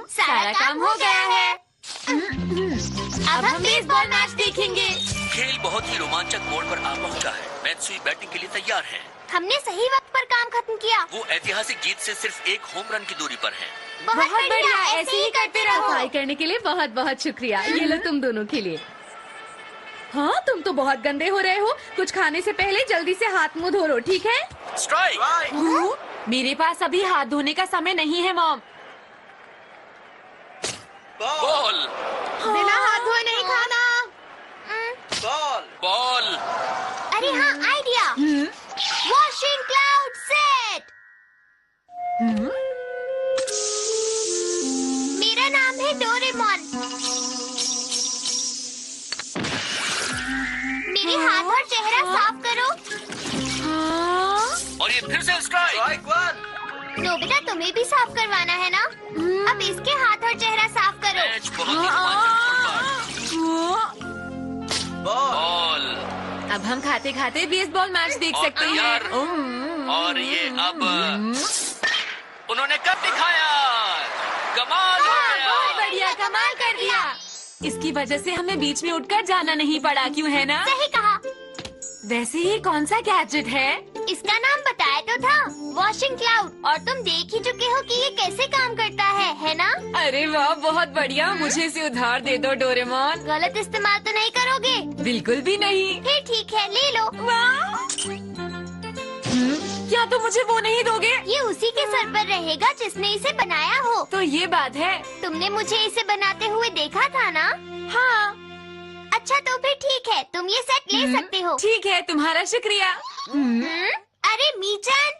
सारा काम हो गया है। अब हम बेसबॉल मैच देखेंगे। खेल बहुत ही रोमांचक मोड़ पर आ पहुंचा है। मैत्सुई बैटिंग के लिए तैयार हैं। हमने सही वक्त पर काम खत्म किया। वो ऐतिहासिक जीत से सिर्फ एक होम रन की दूरी पर हैं। बहुत बढ़िया, ऐसे ही करते रहो। सफाई करने के लिए बहुत बहुत शुक्रिया। ये लो तुम दोनों के लिए। हाँ, तुम तो बहुत गंदे हो रहे हो। कुछ खाने से पहले जल्दी से हाथ मुंह धो लो, ठीक है? स्ट्राइक। मेरे पास अभी हाथ धोने का समय नहीं है मॉम। बॉल। बिना हाथ धोए नहीं खाना। बॉल। अरे हाँ, आइडिया। Washing cloud set. मेरा नाम है डोरेमोन। मेरे हाथ और चेहरा साफ करो। और ये फिर से स्ट्राइक। नोबिता, तुम्हें भी साफ करवाना है ना? अब इसके हाथ और चेहरा साफ करो। मैच बहुत ही रोमांचक मोड़ पर। बॉल। अब हम खाते खाते बेसबॉल मैच देख सकते यार। हैं। और ये अब उन्होंने कब दिखाया। कमाल हो गया। बहुत बढ़िया, कमाल कर दिया। इसकी वजह से हमें बीच में उठकर जाना नहीं पड़ा, क्यों है ना? सही कहा। वैसे ये कौन सा गैजेट है? इसका नाम बताया तो था, वॉशिंग क्लाउड। और तुम देख ही चुके हो कि ये कैसे काम करता है ना? अरे वाह, बहुत बढ़िया। मुझे इसे उधार दे दो डोरेमोन। गलत इस्तेमाल तो नहीं करोगे? बिल्कुल भी नहीं। फिर ठीक है, ले लो। क्या तुम मुझे वो नहीं दोगे? ये उसी के सर पर रहेगा जिसने इसे बनाया हो। तो ये बात है। तुमने मुझे इसे बनाते हुए देखा था ना? हाँ। अच्छा, तो फिर ठीक है, तुम ये सेट ले सकते हो। ठीक है, तुम्हारा शुक्रिया। अरे मीचन,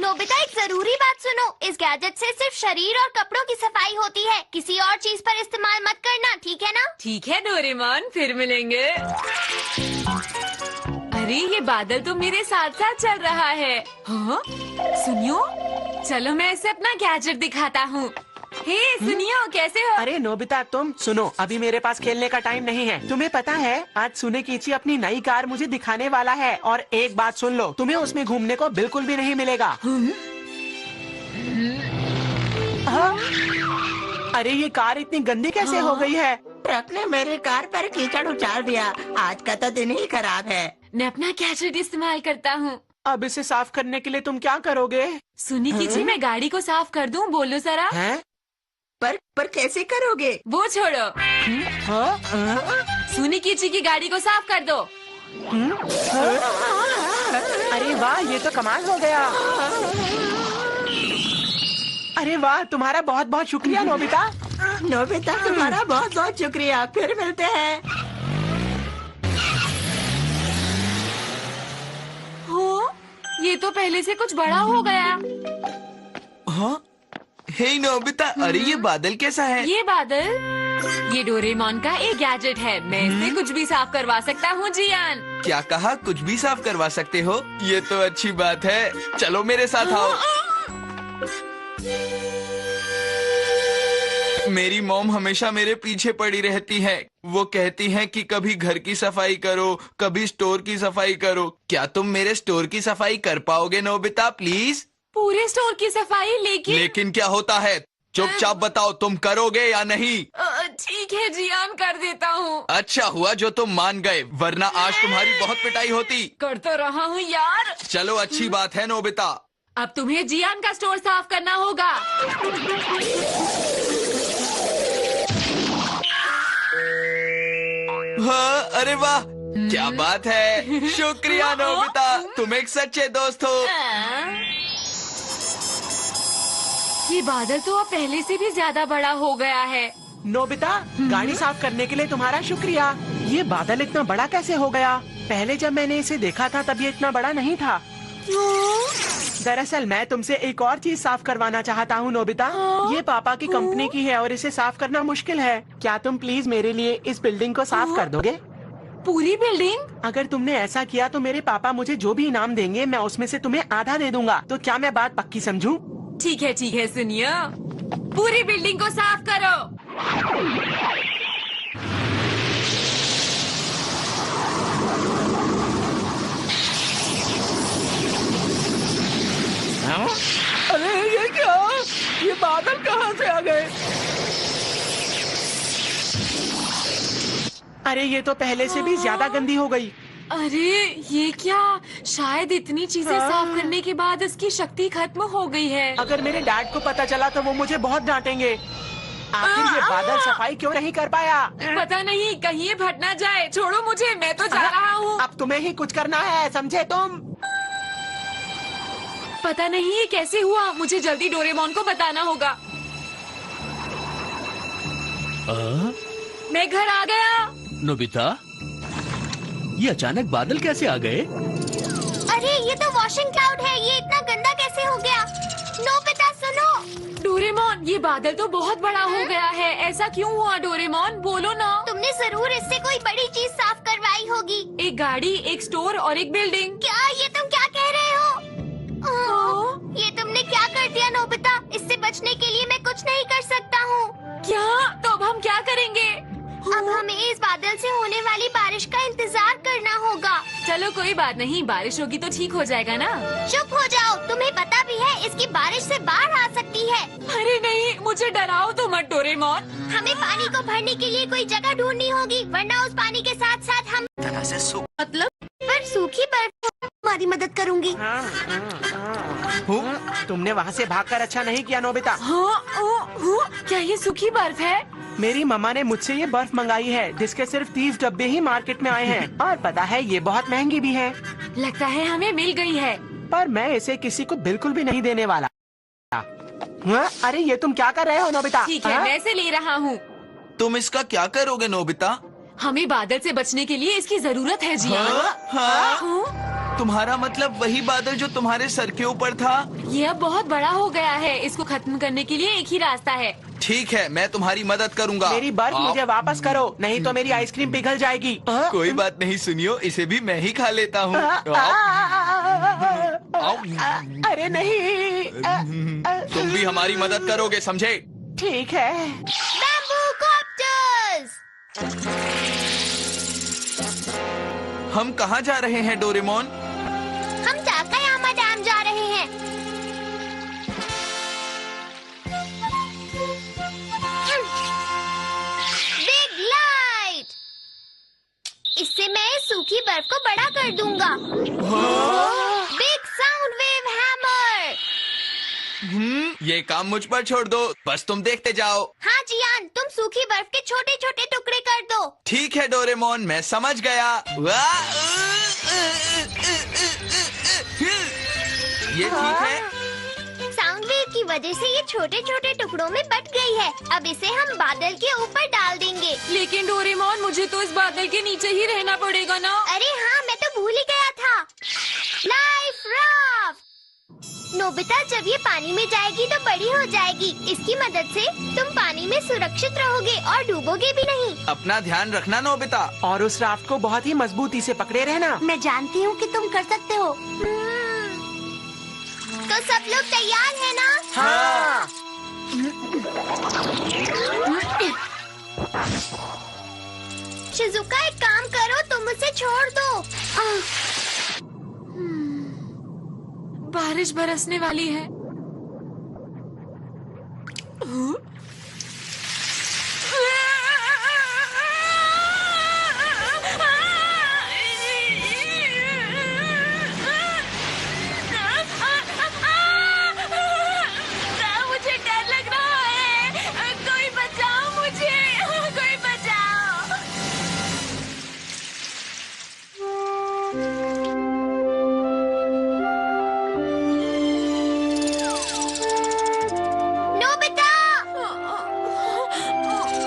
नोबिता, एक जरूरी बात सुनो। इस गैजेट से सिर्फ शरीर और कपड़ों की सफाई होती है। किसी और चीज पर इस्तेमाल मत करना, ठीक है ना? ठीक है डोरेमोन, फिर मिलेंगे। अरे ये बादल तो मेरे साथ साथ चल रहा है। हाँ? सुनियो, चलो मैं इसे अपना गैजेट दिखाता हूँ। हे सुनियो, कैसे हो? अरे नोबिता, तुम सुनो, अभी मेरे पास खेलने का टाइम नहीं है। तुम्हें पता है, आज सुनेकीची अपनी नई कार मुझे दिखाने वाला है। और एक बात सुन लो, तुम्हें उसमें घूमने को बिल्कुल भी नहीं मिलेगा। हाँ? अरे ये कार इतनी गंदी कैसे हो गई है? ट्रक ने मेरी कार पर कीचड़ उछाल दिया। आज का तो दिन ही खराब है। मैं अपना गैजेट इस्तेमाल करता हूँ। अब इसे साफ करने के लिए तुम क्या करोगे? सुनिकीची, मैं गाड़ी को साफ कर दूँ? बोलो जरा। हैं? पर कैसे करोगे? वो छोड़ो, हाँ? सुनिकीची की गाड़ी को साफ कर दो। अरे वाह, ये तो कमाल हो गया। अरे वाह, तुम्हारा बहुत बहुत शुक्रिया नोबिता। नोबिता, तुम्हारा बहुत बहुत शुक्रिया। फिर मिलते हैं। हो, ये तो पहले से कुछ बड़ा हो गया। हाँ? हे नोबिता, अरे ये बादल कैसा है? ये बादल, ये डोरेमोन का एक गैजेट है। मैं इससे कुछ भी साफ करवा सकता हूँ जियान। क्या कहा? कुछ भी साफ करवा सकते हो? ये तो अच्छी बात है। चलो मेरे साथ आओ। मेरी मॉम हमेशा मेरे पीछे पड़ी रहती है। वो कहती है कि कभी घर की सफाई करो, कभी स्टोर की सफाई करो। क्या तुम मेरे स्टोर की सफाई कर पाओगे नोबिता, प्लीज? पूरे स्टोर की सफाई? लेकिन क्या होता है? चुपचाप बताओ, तुम करोगे या नहीं? ठीक है जियान, कर देता हूँ। अच्छा हुआ जो तुम मान गए, वरना आज तुम्हारी बहुत पिटाई होती। कर तो रहा हूँ यार। चलो अच्छी बात है नोबिता। अब तुम्हें जियान का स्टोर साफ करना होगा। हाँ, अरे वाह, क्या बात है। शुक्रिया नोबिता, तुम एक सच्चे दोस्त हो। ये बादल तो अब पहले से भी ज्यादा बड़ा हो गया है। नोबिता, गाड़ी साफ करने के लिए तुम्हारा शुक्रिया। ये बादल इतना बड़ा कैसे हो गया? पहले जब मैंने इसे देखा था तब ये इतना बड़ा नहीं था। दरअसल मैं तुमसे एक और चीज साफ करवाना चाहता हूँ नोबिता। ये पापा की कंपनी की है और इसे साफ करना मुश्किल है। क्या तुम प्लीज मेरे लिए इस बिल्डिंग को साफ कर दोगे? पूरी बिल्डिंग? अगर तुमने ऐसा किया तो मेरे पापा मुझे जो भी इनाम देंगे मैं उसमें से तुम्हें आधा दे दूंगा। तो क्या मैं बात पक्की समझूं? ठीक है सुनियो, पूरी बिल्डिंग को साफ करो। अरे ये क्या? ये बादल कहाँ से आ गए? अरे ये तो पहले से भी ज्यादा गंदी हो गई। अरे ये क्या, शायद इतनी चीजें साफ करने के बाद इसकी शक्ति खत्म हो गई है। अगर मेरे डैड को पता चला तो वो मुझे बहुत डांटेंगे। आखिर ये बादल सफाई क्यों नहीं कर पाया? पता नहीं, कहीं ये फट ना जाए। छोड़ो मुझे, मैं तो जा रहा हूँ। अब तुम्हें ही कुछ करना है, समझे तुम? पता नहीं ये कैसे हुआ, मुझे जल्दी डोरेमोन को बताना होगा। मैं घर आ गया। नोबिता, ये अचानक बादल कैसे आ गए? अरे ये तो वॉशिंग क्लाउड है, ये इतना गंदा कैसे हो गया? नोबिता सुनो। डोरेमोन, ये बादल तो बहुत बड़ा हो गया है। ऐसा क्यों हुआ डोरेमोन, बोलो ना। तुमने जरूर इससे कोई बड़ी चीज साफ करवाई होगी। एक गाड़ी, एक स्टोर और एक बिल्डिंग। क्या ये तुम क्या कह रहे हो? ये तुमने क्या कर दिया नोबिता? इससे बचने के लिए मैं कुछ नहीं कर सकता हूँ। क्या? तो अब हम क्या करेंगे? अब हमें इस बादल से होने वाली बारिश का इंतजार करना होगा। चलो कोई बात नहीं, बारिश होगी तो ठीक हो जाएगा ना। चुप हो जाओ, तुम्हें पता भी है इसकी बारिश से बाढ़ आ सकती है। अरे नहीं, मुझे डराओ तो मत डोरेमोन। हमें पानी को भरने के लिए कोई जगह ढूंढनी होगी, वरना उस पानी के साथ साथ हम मतलब? पर सूखी बर्फ तुम्हारी मदद करूंगी। तुमने वहाँ से भागकर अच्छा नहीं किया नोबिता। हाँ, क्या ये सूखी बर्फ है? मेरी मम्मा ने मुझसे ये बर्फ मंगाई है, जिसके सिर्फ 30 डब्बे ही मार्केट में आए हैं। और पता है ये बहुत महंगी भी है। लगता है हमें मिल गई है। पर मैं इसे किसी को बिल्कुल भी नहीं देने वाला। हाँ? अरे ये तुम क्या कर रहे हो नोबिता? ठीक है, हाँ? मैं इसे ले रहा हूँ। तुम इसका क्या करोगे नोबिता? हमें बादल से बचने के लिए इसकी जरूरत है जियान। हाँ? हाँ? तुम्हारा मतलब वही बादल जो तुम्हारे सर के ऊपर था? ये अब बहुत बड़ा हो गया है, इसको खत्म करने के लिए एक ही रास्ता है। ठीक है, मैं तुम्हारी मदद करूंगा। मेरी बर्फ मुझे वापस करो, नहीं तो मेरी आइसक्रीम पिघल जाएगी। कोई बात नहीं, सुनियो, इसे भी मैं ही खा लेता हूँ। अरे नहीं। तुम भी हमारी मदद करोगे, समझे? ठीक है। Bamboo copters. हम कहाँ जा रहे हैं डोरेमोन? हम टाकायामा डैम जा रहे हैं। Big light. इससे मैं इस सूखी बर्फ को बड़ा कर दूंगा। Big sound wave hammer. ये काम मुझ पर छोड़ दो, बस तुम देखते जाओ। हाँ जियान, तुम सूखी बर्फ के छोटे छोटे टुकड़े कर दो। ठीक है डोरेमोन, मैं समझ गया। ये ठीक है? साउंड वेव की वजह से ये छोटे छोटे टुकड़ों में बट गई है। अब इसे हम बादल के ऊपर डाल देंगे। लेकिन डोरेमोन, मुझे तो इस बादल के नीचे ही रहना पड़ेगा ना। अरे हाँ, मैं तो भूल ही गया था। Life raft. नोबिता, जब ये पानी में जाएगी तो बड़ी हो जाएगी। इसकी मदद से तुम पानी में सुरक्षित रहोगे और डूबोगे भी नहीं। अपना ध्यान रखना नोबिता। और उस राफ्ट को बहुत ही मजबूती से पकड़े रहना। मैं जानती हूँ कि तुम कर सकते हो। तो सब लोग तैयार है ना? हाँ। शिजुका, एक काम करो, तुम उसे छोड़ दो। बारिश बरसने वाली है। मुझे डर लग रहा है। कोई बचाओ मुझे, कोई बचाओ। नोबिता,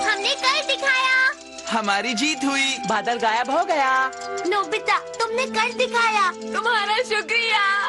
हमने कर दिखाया। हमारी जीत हुई। बादल गायब हो गया। नोबिता, तुमने कर दिखाया। तुम्हारा शुक्रिया।